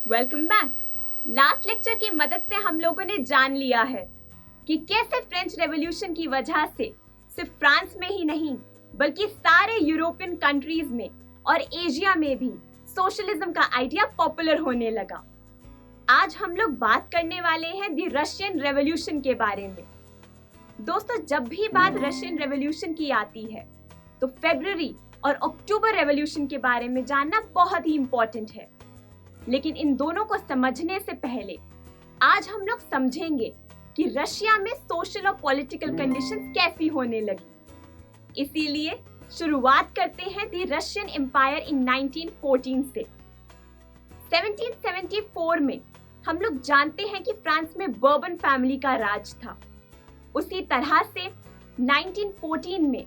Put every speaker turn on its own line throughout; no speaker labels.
Welcome back. Last lecture की मदद से हम लोगों ने जान लिया है कि कैसे फ्रेंच रेवोल्यूशन की वजह से सिर्फ फ्रांस में ही नहीं बल्कि सारे यूरोपियन कंट्रीज में और एशिया में भी सोशलिज्म का आइडिया पॉपुलर होने लगा। आज हम लोग बात करने वाले हैं द रशियन रेवोल्यूशन के बारे में। दोस्तों, जब भी बात रशियन रेवोल्यूशन की आती है तो फरवरी और अक्टूबर रेवोल्यूशन के बारे में जानना बहुत ही इंपॉर्टेंट है। लेकिन इन दोनों को समझने से पहले आज हम लोग समझेंगे कि रशिया में सोशल और पॉलिटिकल कंडीशंस कैसी होने लगी। इसीलिए शुरुआत करते हैं द रशियन एम्पायर इन 1914 से। 1774 में हम लोग जानते हैं कि फ्रांस में बर्बन फैमिली का राज था। उसी तरह से 1914 में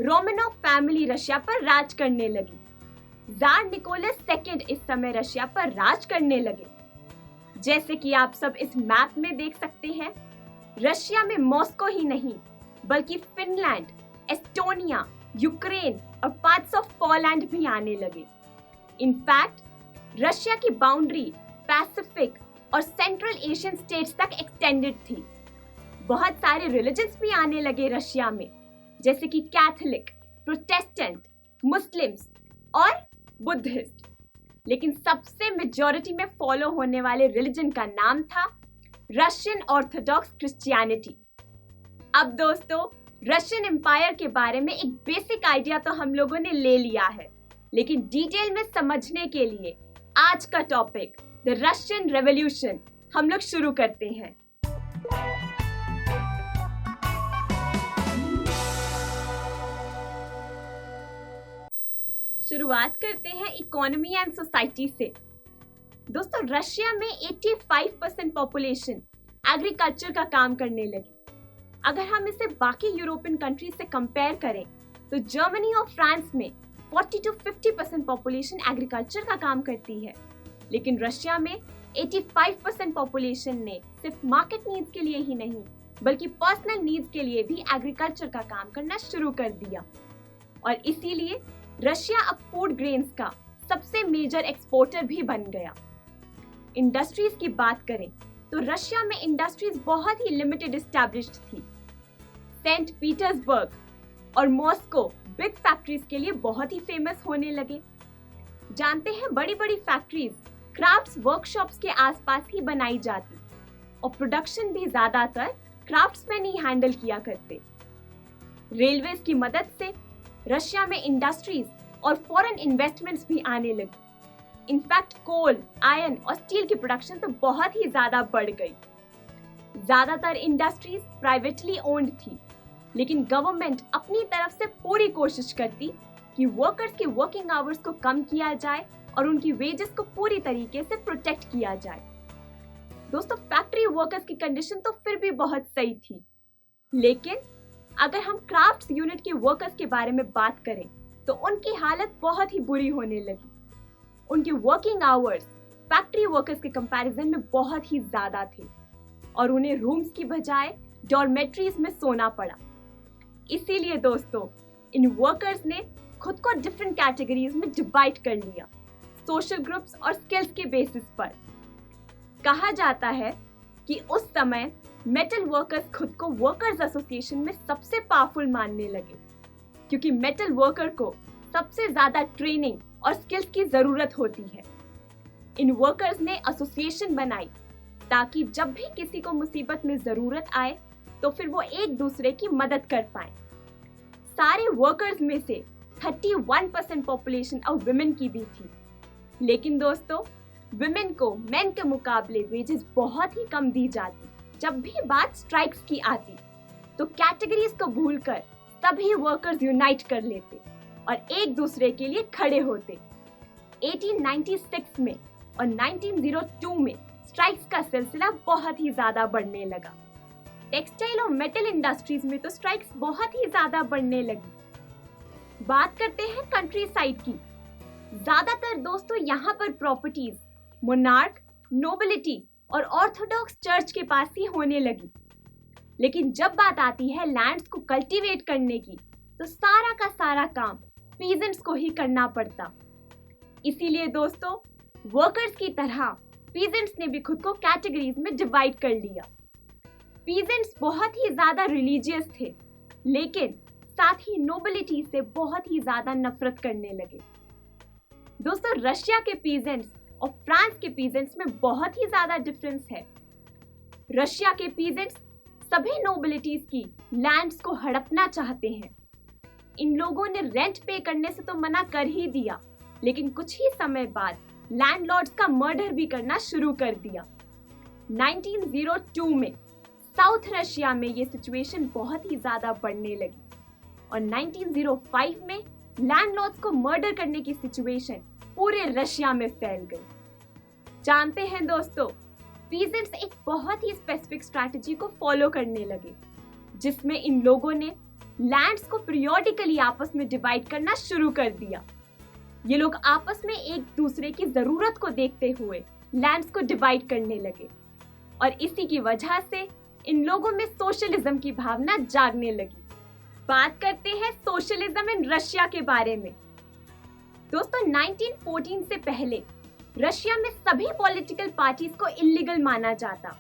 रोमानोव फैमिली रशिया पर राज करने लगी। जार निकोलस सेकंड इस समय रशिया पर राज करने लगे। जैसे कि आप सब इस मैप में देख सकते हैं, रशिया में मॉस्को ही नहीं बल्कि फिनलैंड, एस्टोनिया, यूक्रेन और पार्ट्स ऑफ पोलैंड भी आने लगे। इनफैक्ट रशिया की बाउंड्री पैसिफिक और सेंट्रल एशियन स्टेट्स तक एक्सटेंडेड थी। बहुत सारे रिलीजन्स भी आने लगे रशिया में, जैसे कि कैथोलिक, प्रोटेस्टेंट, मुस्लिम्स और बुद्धिस्ट। लेकिन सबसे मेजॉरिटी में फॉलो होने वाले रिलीजन का नाम था रशियन ऑर्थोडॉक्स क्रिश्चियनिटी। अब दोस्तों, रशियन एम्पायर के बारे में एक बेसिक आइडिया तो हम लोगों ने ले लिया है, लेकिन डिटेल में समझने के लिए आज का टॉपिक द रशियन रेवोल्यूशन हम लोग शुरू करते हैं। शुरुआत करते हैं इकोनॉमी एंड सोसाइटी से। दोस्तों, रशिया में 85% पॉपुलेशन एग्रीकल्चर का काम करने लगी। अगर हम इसे बाकी यूरोपियन कंट्रीज से कंपेयर करें तो जर्मनी और फ्रांस में 40 to 50% पॉपुलेशन एग्रीकल्चर का काम करती है, लेकिन रशिया में 85% पॉपुलेशन ने सिर्फ मार्केट नीड्स के लिए ही नहीं बल्कि पर्सनल नीड्स के लिए भी एग्रीकल्चर का काम करना शुरू कर दिया। और इसीलिए रशिया अब फूड ग्रेन्स का सबसे मेजर एक्सपोर्टर भी बन गया। इंडस्ट्रीज की बात करें तो रशिया में इंडस्ट्रीज बहुत ही लिमिटेड एस्टैब्लिश्ड थी। सेंट पीटर्सबर्ग और मॉस्को बिग फैक्ट्रीज के लिए बहुत ही फेमस होने लगे। जानते हैं, बड़ी बड़ी फैक्ट्रीज क्राफ्ट्स वर्कशॉप्स के आसपास ही बनाई जाती और प्रोडक्शन भी ज्यादातर क्राफ्ट्समैन ही हैंडल किया करते। रेलवेज की मदद से रशिया में इंडस्ट्रीज और फॉरेन इन्वेस्टमेंट्स भी आने लगी। इनफैक्ट कोल, आयरन और स्टील की प्रोडक्शन तो बहुत ही ज्यादा बढ़ गई। ज्यादातर इंडस्ट्रीज प्राइवेटली ओन्ड थी, लेकिन गवर्नमेंट अपनी तरफ से पूरी कोशिश करती कि वर्कर्स के वर्किंग आवर्स को कम किया जाए और उनकी वेजेस को पूरी तरीके से प्रोटेक्ट किया जाए। दोस्तों, फैक्ट्री वर्कर्स की कंडीशन तो फिर भी बहुत सही थी, लेकिन अगर हम क्राफ्ट्स यूनिट के वर्कर्स के बारे में बात करें तो उनकी हालत बहुत ही बुरी होने लगी। उनके वर्किंग आवर्स फैक्ट्री वर्कर्स के कंपैरिजन में बहुत ही ज्यादा थे और उन्हें रूम्स की बजाय डॉर्मेट्रीज में सोना पड़ा। इसीलिए दोस्तों, इन वर्कर्स ने खुद को डिफरेंट कैटेगरीज में डिवाइड कर लिया, सोशल ग्रुप्स और स्किल्स के बेसिस पर। कहा जाता है कि उस समय मेटल वर्कर्स खुद को वर्कर्स एसोसिएशन में सबसे पावरफुल मानने लगे, क्योंकि मेटल वर्कर को सबसे ज्यादा ट्रेनिंग और स्किल्स की जरूरत होती है। इन वर्कर्स ने एसोसिएशन बनाई ताकि जब भी किसी को मुसीबत में जरूरत आए तो फिर वो एक दूसरे की मदद कर पाए। सारे वर्कर्स में से 31% पॉपुलेशन अब विमेन की भी थी, लेकिन दोस्तों, विमेन को मेन के मुकाबले वेजेस बहुत ही कम दी जाती। जब भी बात स्ट्राइक्स की आती तो कैटेगरीज को भूलकर सभी वर्कर्स यूनाइट कर लेते और एक दूसरे के लिए खड़े होते। 1896 में और 1902 में स्ट्राइक्स का सिलसिला बहुत ही ज्यादा बढ़ने लगा। टेक्सटाइल और मेटल इंडस्ट्रीज में तो स्ट्राइक्स बहुत ही ज्यादा बढ़ने लगी। बात करते हैं कंट्री साइड की। ज्यादातर दोस्तों यहाँ पर प्रॉपर्टीज मोनार्क, नोबिलिटी और ऑर्थोडॉक्स चर्च के पास ही होने लगी। लेकिन जब बात आती है लैंड्स को कल्टीवेट करने की तो सारा का सारा काम पीजेंट्स को ही करना पड़ता। इसीलिए दोस्तों, वर्कर्स की तरह पीजेंट्स ने भी खुद को कैटेगरीज में डिवाइड कर लिया। पीजेंट्स बहुत ही ज्यादा रिलीजियस थे, लेकिन साथ ही नोबिलिटी से बहुत ही ज्यादा नफरत करने लगे। दोस्तों, रशिया के पीजेंट्स और फ्रांस के पीजेंट्स में बहुत ही ज्यादा डिफरेंस है। रशिया के पीजेंट्स सभी नोबिलिटीज की लैंड्स को हड़पना चाहते हैं। इन लोगों ने रेंट पे करने से तो मना कर ही दिया, लेकिन कुछ ही समय बाद लैंडलॉर्ड्स का मर्डर भी करना शुरू कर दिया। 1902 में साउथ रशिया में ये सिचुएशन बहुत ही ज्यादा बढ़ने लगी और 1905 में लैंडलॉर्ड्स को मर्डर करने की सिचुएशन पूरे रशिया में फैल गई। जानते हैं दोस्तों, पीजेंट्स एक बहुत ही स्पेसिफिक स्ट्रैटेजी को फॉलो करने लगे, जिसमें इन लोगों ने लैंड्स को पीरियोडिकली आपस में डिवाइड करना शुरू कर दिया। ये लोग आपस में एक दूसरे की जरूरत को देखते हुए लैंड्स को डिवाइड करने लगे और इसी की वजह से इन लोगों में सोशलिज्म की भावना जागने लगी। बात करते हैं सोशलिज्म इन रशिया के बारे में। दोस्तों, 1914 से पहले रशिया में सभी पॉलिटिकल पार्टीज को इलीगल माना जाता।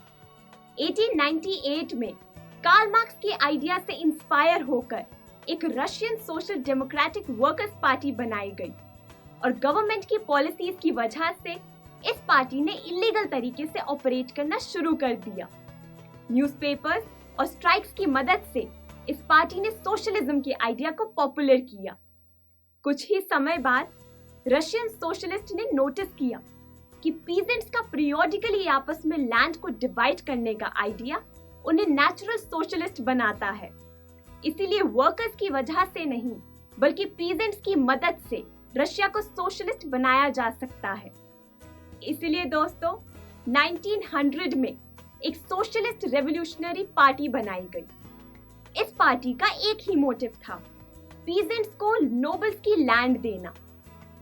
1898 में कार्ल मार्क्स के आइडिया से इंस्पायर होकर एक Russian social democratic workers party बनाई गई और गवर्नमेंट की पॉलिसीज की वजह से इस पार्टी ने इलीगल तरीके से ऑपरेट करना शुरू कर दिया। न्यूज़पेपर्स और स्ट्राइक्स की मदद से इस पार्टी ने सोशलिज्म के आइडिया को पॉपुलर किया। कुछ ही समय बाद रशियन सोशलिस्ट ने नोटिस किया कि पीजेंट्स का पीरियोडिकली आपस में लैंड को डिवाइड करने का आइडिया उन्हें नेचुरल सोशलिस्ट बनाता है। इसीलिए वर्कर्स की वजह से नहीं, बल्कि पीजेंट्स की मदद से रशिया को सोशलिस्ट बनाया जा सकता है। इसीलिए दोस्तों, 1900 में एक सोशलिस्ट रेवोल्यूशनरी पार्टी बनाई गई। इस पार्टी का एक ही मोटिव था, पीजेंट्स को नोबल्स की लैंड देना।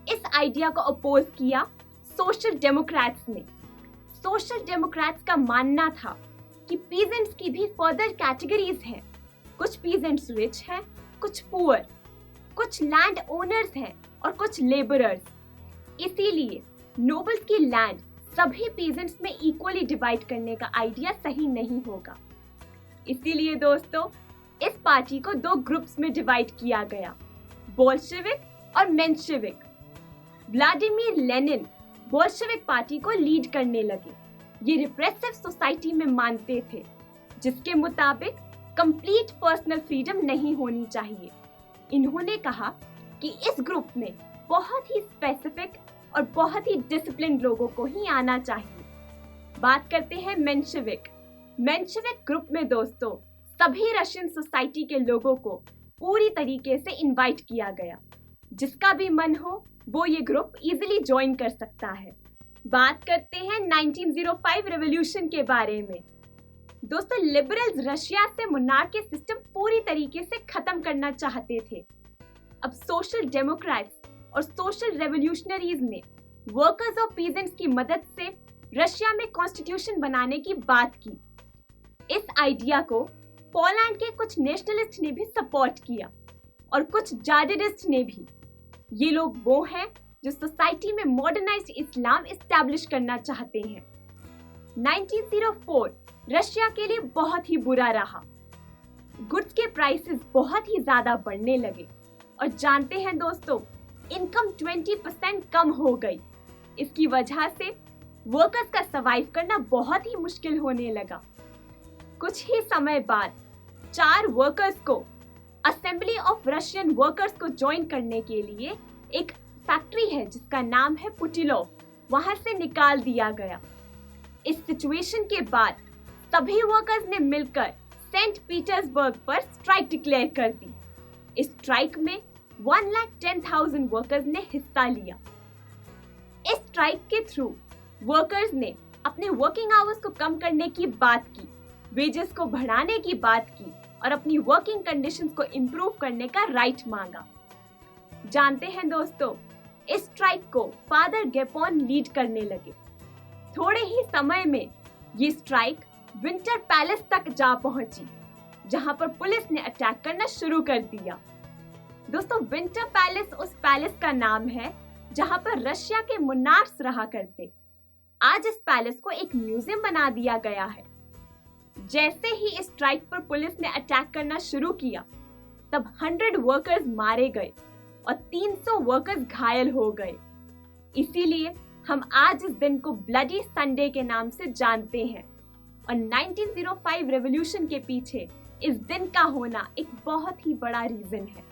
इस आइडिया को अपोज किया सोशल डेमोक्रेट्स ने। सोशल डेमोक्रेट्स का मानना था कि पीजेंट्स की भी फर्दर कैटेगरीज हैं। कुछ पीजेंट्स रिच हैं, कुछ पुअर, कुछ लैंड ओनर्स हैं और कुछ लेबरर्स। इसीलिए नोबल्स की लैंड सभी पीजेंट्स में इक्वली डिवाइड करने का आइडिया सही नहीं होगा। इसीलिए दोस्तों, इस पार्टी को दो ग्रुप्स में डिवाइड किया गया, बोल्शेविक और Menshevik. Vladimir Lenin Bolshevik party को लीड करने लगे। ये रिप्रेसिव सोसाइटी में मानते थे, जिसके मुताबिक कंप्लीट पर्सनल फ्रीडम नहीं होनी चाहिए। इन्होंने कहा कि इस ग्रुप में बहुत ही स्पेसिफिक और बहुत ही डिसिप्लिन लोगों को ही आना चाहिए। बात करते हैं मेंशेविक। मेंशेविक ग्रुप में दोस्तों सभी रशियन सोसाइटी के लोगों को पूरी तरीके से इनवाइट किया गया। जिसका भी मन हो वो ये ग्रुप इजीली ज्वाइन कर सकता है। बात करते हैं 1905 रेवोल्यूशन के बारे में। दोस्तों, लिबरल्स रशिया से मोनार्की सिस्टम पूरी तरीके से खत्म करना चाहते थे। अब सोशल डेमोक्रेट्स और सोशल रेवोल्यूशनरीज ने वर्कर्स और पीजेंट्स की मदद से रशिया में कॉन्स्टिट्यूशन बनाने की बात की। इस आइडिया को पोलैंड के कुछ नेशनलिस्ट ने भी सपोर्ट किया और कुछ जाडिडिस्ट ने भी। ये लोग वो हैं जो सोसाइटी में मॉडर्नाइज्ड इस्लाम इस्टेब्लिश करना चाहते हैं। 1904 रशिया के लिए बहुत ही बुरा रहा। गुड्स के प्राइसेस बहुत ही ज्यादा बढ़ने लगे और जानते हैं दोस्तों, इनकम 20% कम हो गई। इसकी वजह से वर्कर्स का सर्वाइव करना बहुत ही मुश्किल होने लगा। कुछ ही समय बाद 4 वर्कर्स को असेंबली ऑफ रशियन वर्कर्स को ज्वाइन करने के लिए एक फैक्ट्री है जिसका नाम है पुटिलोव, वहां से निकाल दिया गया। इस सिचुएशन के बाद सभी वर्कर्स ने मिलकर सेंट पीटर्सबर्ग पर स्ट्राइक डिक्लेयर कर दी। इस स्ट्राइक में 1,10,000 वर्कर्स ने हिस्सा लिया। इस स्ट्राइक के थ्रू वर्कर्स ने अपने वर्किंग आवर्स को कम करने की बात की, वेजेस को बढ़ाने की बात की और अपनी वर्किंग कंडीशंस को इम्प्रूव करने का राइट मांगा। जानते हैं दोस्तों, इस स्ट्राइक को फादर गेपोन लीड करने लगे। थोड़े ही समय में ये स्ट्राइक विंटर पैलेस तक जा पहुंची, जहां पर पुलिस ने अटैक करना शुरू कर दिया। दोस्तों, विंटर पैलेस उस पैलेस का नाम है जहां पर रशिया के मोनार्क्स रहा करते। आज इस पैलेस को एक म्यूजियम बना दिया गया है। जैसे ही इस स्ट्राइक पर पुलिस ने अटैक करना शुरू किया, तब 100 वर्कर्स मारे गए और 300 वर्कर्स घायल हो गए। इसीलिए हम आज इस दिन को ब्लडी संडे के नाम से जानते हैं। और 1905 रेवोल्यूशन के पीछे इस दिन का होना एक बहुत ही बड़ा रीजन है।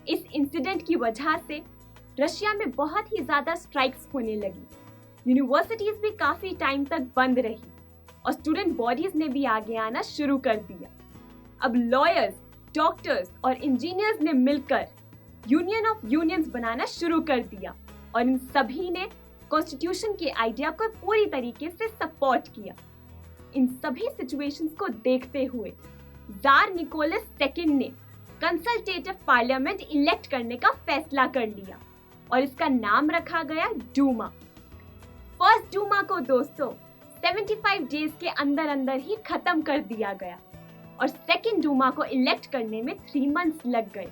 इस इंसिडेंट की वजह से रशिया में बहुत ही ज्यादा स्ट्राइक्स होने लगी। यूनिवर्सिटीज भी काफी टाइम तक बंद रही और स्टूडेंट बॉडीज ने भी आगे आना शुरू कर दिया। अब लॉयर्स, डॉक्टर्स और इंजीनियर्स ने मिलकर यूनियन ऑफ यूनियंस बनाना शुरू कर दिया और इन सभी ने कॉन्स्टिट्यूशन के आइडिया को पूरी तरीके से सपोर्ट किया। इन सभी सिचुएशंस को देखते हुए जार निकोलस सेकंड ने कंसल्टेटिव पार्लियामेंट इलेक्ट करने का फैसला कर लिया और इसका नाम रखा गया डूमा। फर्स्ट डूमा को दोस्तों 75 डेज के अंदर अंदर ही खत्म कर दिया गया और सेकंड डूमा को इलेक्ट करने में 3 मंथ्स लग गए।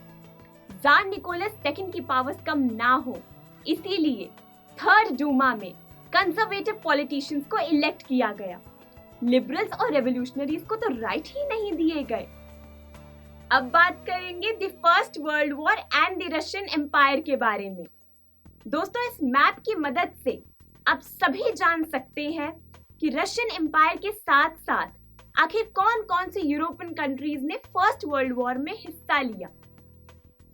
जार निकोलस सेकंड की पावर्स कम ना हो, इसीलिए थर्ड डूमा में कंजर्वेटिव पॉलिटिशियंस को इलेक्ट किया गया। लिबरल्स और रेवोल्यूशनरीज को तो राइट ही नहीं दिए गए। अब बात करेंगे the first world war and the Russian empire के बारे में। दोस्तों, इस मैप की मदद से आप सभी जान सकते हैं कि रशियन एम्पायर के साथ साथ आखिर कौन कौन से यूरोपियन कंट्रीज ने फर्स्ट वर्ल्ड वॉर में हिस्सा लिया।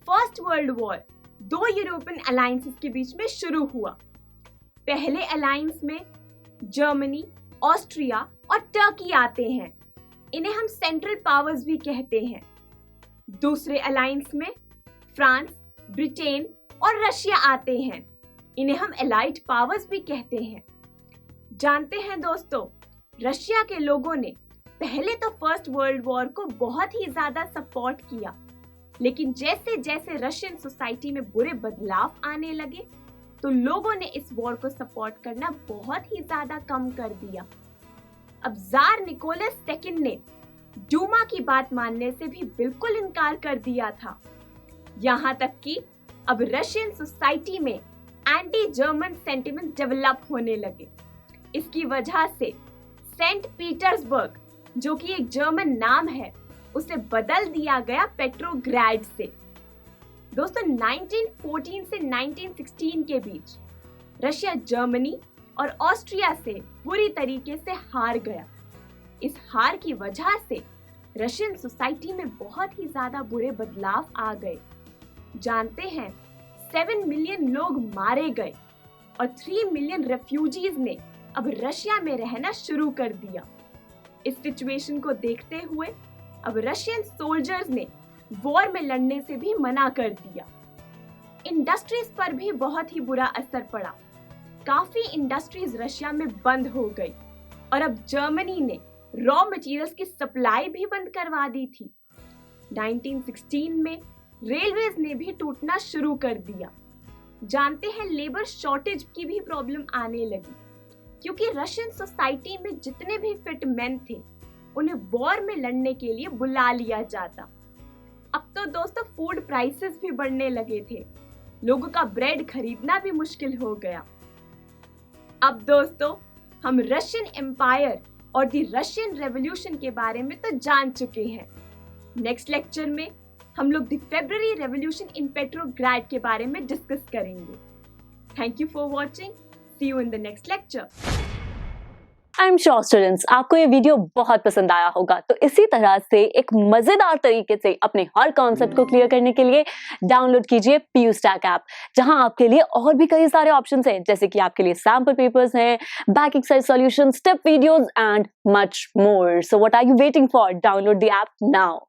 First world war 2 European alliances के बीच में शुरू हुआ। पहले अलायंस में जर्मनी, ऑस्ट्रिया और टर्की आते हैं। इन्हें हम सेंट्रल पावर्स भी कहते हैं। दूसरे अलायंस में फ्रांस, ब्रिटेन और रशिया आते हैं। इन्हें हम एलाइड पावर्स भी कहते हैं। जानते हैं दोस्तों, रशिया के लोगों ने पहले तो फर्स्ट वर्ल्ड वॉर को बहुत ही ज्यादा सपोर्ट किया, लेकिन जैसे जैसे रशियन सोसाइटी में बुरे बदलाव आने लगे तो लोगों ने इस वॉर को सपोर्ट करना बहुत ही ज्यादा कम कर दिया। अब जार निकोलस सेकंड ने डूमा की बात मानने से भी बिल्कुल इनकार कर दिया था। यहाँ तक कि अब रशियन सोसाइटी में एंटी जर्मन सेंटिमेंट डेवलप होने लगे। इसकी वजह से सेंट पीटर्सबर्ग, जो कि एक जर्मन नाम है, उसे बदल दिया गया पेट्रोग्राड से। दोस्तों, 1914 से 1916 के बीच रशिया जर्मनी और ऑस्ट्रिया से बुरी तरीके से हार गया। इस हार की वजह से रशियन सोसाइटी में बहुत ही ज्यादा बुरे बदलाव आ गए। जानते हैं, 7 मिलियन लोग मारे गए और 3 मिलियन रेफ्यूजीज ने अब रशिया में रहना शुरू कर दिया। इस सिचुएशन को देखते हुए अब रशियन सोल्जर्स ने वॉर में लड़ने से भी मना कर दिया। इंडस्ट्रीज पर भी बहुत ही बुरा असर पड़ा। काफी इंडस्ट्रीज रशिया में बंद हो गई और अब जर्मनी ने रॉ मटेरियल्स की सप्लाई भी बंद करवा दी थी। 1916 में रेलवेज ने भी टूटना शुरू कर दिया। जानते हैं, लेबर शॉर्टेज की भी प्रॉब्लम आने लगी, क्योंकि रशियन सोसाइटी में जितने भी फिट मैन थे उन्हें वॉर में लड़ने के लिए बुला लिया जाता। अब तो दोस्तों फूड प्राइसेस भी बढ़ने लगे थे। लोगों का ब्रेड खरीदना भी मुश्किल हो गया। अब दोस्तों, हम रशियन एम्पायर और द रशियन रेवोल्यूशन के बारे में तो जान चुके हैं। नेक्स्ट लेक्चर में हम लोग the February revolution in Petrograd के बारे में डिस्कस करेंगे। Thank you for watching. See you in the next lecture.
I am sure students, आपको ये वीडियो बहुत पसंद आया होगा। तो इसी तरह से एक मजेदार तरीके से अपने हर कॉन्सेप्ट को क्लियर करने के लिए डाउनलोड कीजिए PUSTACK ऐप, जहां आपके लिए और भी कई सारे ऑप्शंस हैं, जैसे कि आपके लिए सैंपल पेपर्स हैं, back exercise solutions, step videos and much more. So what are you waiting for? Download the app now.